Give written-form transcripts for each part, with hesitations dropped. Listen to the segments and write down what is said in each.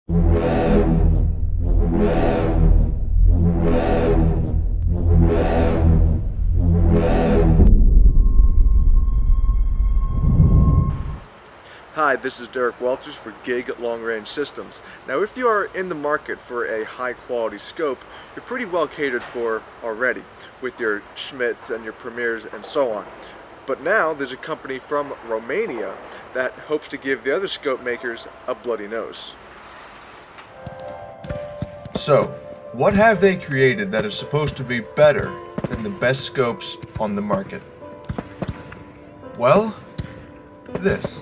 Hi, this is Derek Walters for Gig Long Range Systems. Now, if you are in the market for a high quality scope, you're pretty well catered for already with your Schmidts and your Premiers and so on. But now there's a company from Romania that hopes to give the other scope makers a bloody nose. So, what have they created that is supposed to be better than the best scopes on the market? Well, this.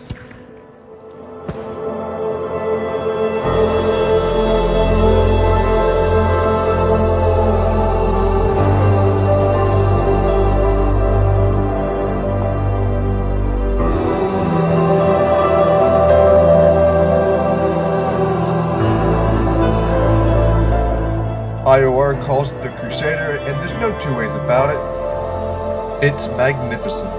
IOR calls it the Crusader, and there's no two ways about it. It's magnificent.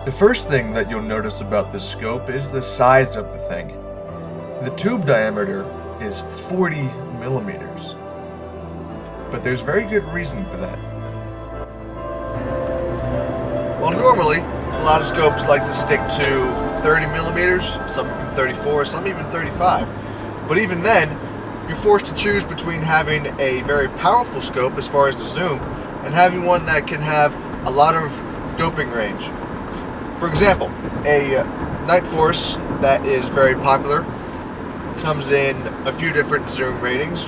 The first thing that you'll notice about this scope is the size of the thing. The tube diameter is 40 millimeters. But there's very good reason for that. Well, normally, a lot of scopes like to stick to 30 millimeters, some even 34, some even 35. But even then, you're forced to choose between having a very powerful scope as far as the zoom and having one that can have a lot of doping range. For example, a Night Force that is very popular comes in a few different zoom ratings.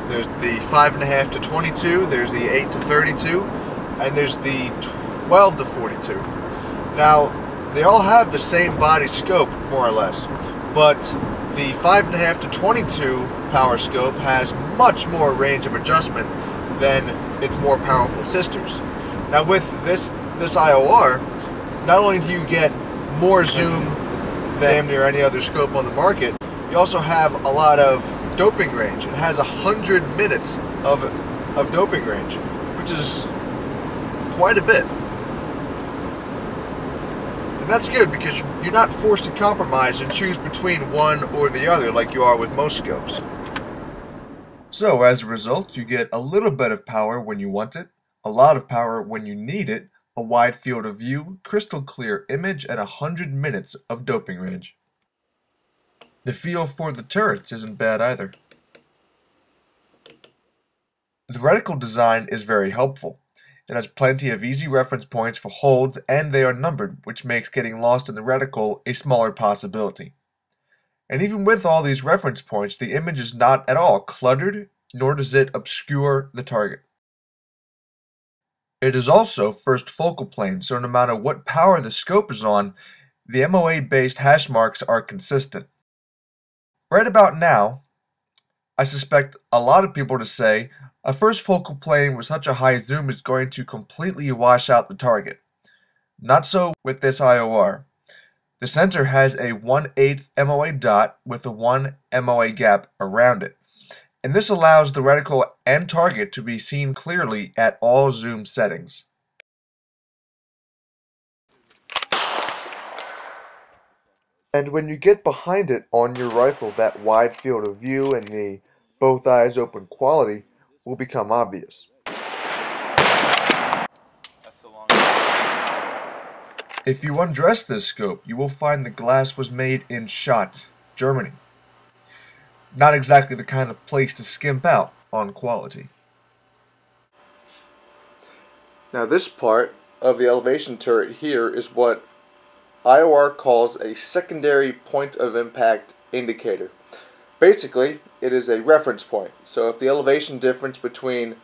There's the 5.5 to 22, there's the 8 to 32, and there's the 12 to 42. Now, they all have the same body scope, more or less, but the 5.5 to 22 power scope has much more range of adjustment than its more powerful sisters. Now with this IOR, not only do you get more zoom than near any other scope on the market, you also have a lot of doping range. It has 100 minutes of doping range, which is quite a bit. And that's good because you're not forced to compromise and choose between one or the other like you are with most scopes. So as a result, you get a little bit of power when you want it, a lot of power when you need it, a wide field of view, crystal clear image, and 100 minutes of doping range. The feel for the turrets isn't bad either. The reticle design is very helpful. It has plenty of easy reference points for holds, and they are numbered, which makes getting lost in the reticle a smaller possibility. And even with all these reference points, the image is not at all cluttered, nor does it obscure the target. It is also first focal plane, so no matter what power the scope is on, the MOA-based hash marks are consistent. Right about now, I suspect a lot of people to say a first focal plane with such a high zoom is going to completely wash out the target. Not so with this IOR. The sensor has a 1/8 MOA dot with a 1 MOA gap around it, and this allows the reticle and target to be seen clearly at all zoom settings. And when you get behind it on your rifle, that wide field of view and the both eyes open quality will become obvious. If you undress this scope, you will find the glass was made in Schott, Germany. Not exactly the kind of place to skimp out on quality. Now this part of the elevation turret here is what IOR calls a secondary point of impact indicator. Basically, it is a reference point. So if the elevation difference between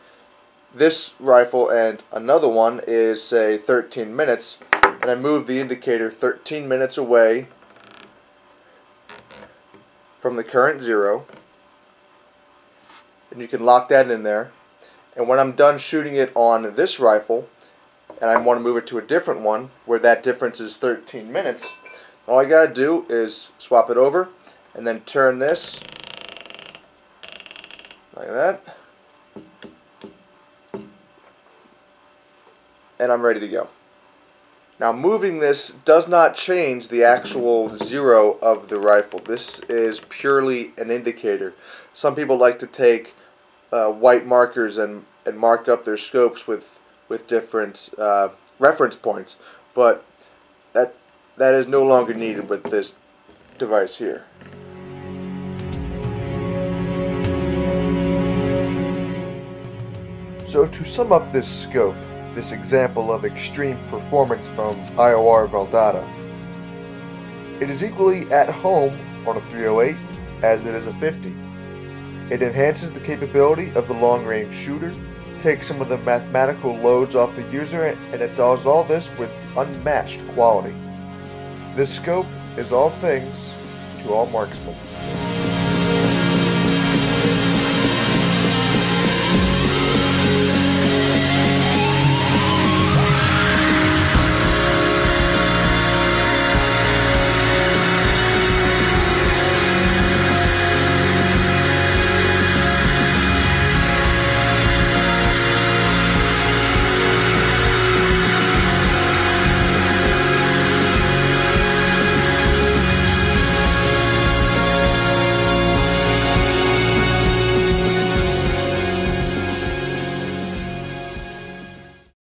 this rifle and another one is, say, 13 minutes, and I move the indicator 13 minutes away from the current zero, and you can lock that in there, and when I'm done shooting it on this rifle, and I want to move it to a different one where that difference is 13 minutes, all I gotta do is swap it over and then turn this like that, and I'm ready to go. Now moving this does not change the actual zero of the rifle. This is purely an indicator. Some people like to take white markers and mark up their scopes with different reference points, but that is no longer needed with this device here. So to sum up this scope, this example of extreme performance from IOR Veldata, it is equally at home on a 308 as it is a 50. It enhances the capability of the long-range shooter, takes some of the mathematical loads off the user, and it does all this with unmatched quality. This scope is all things to all marksmen.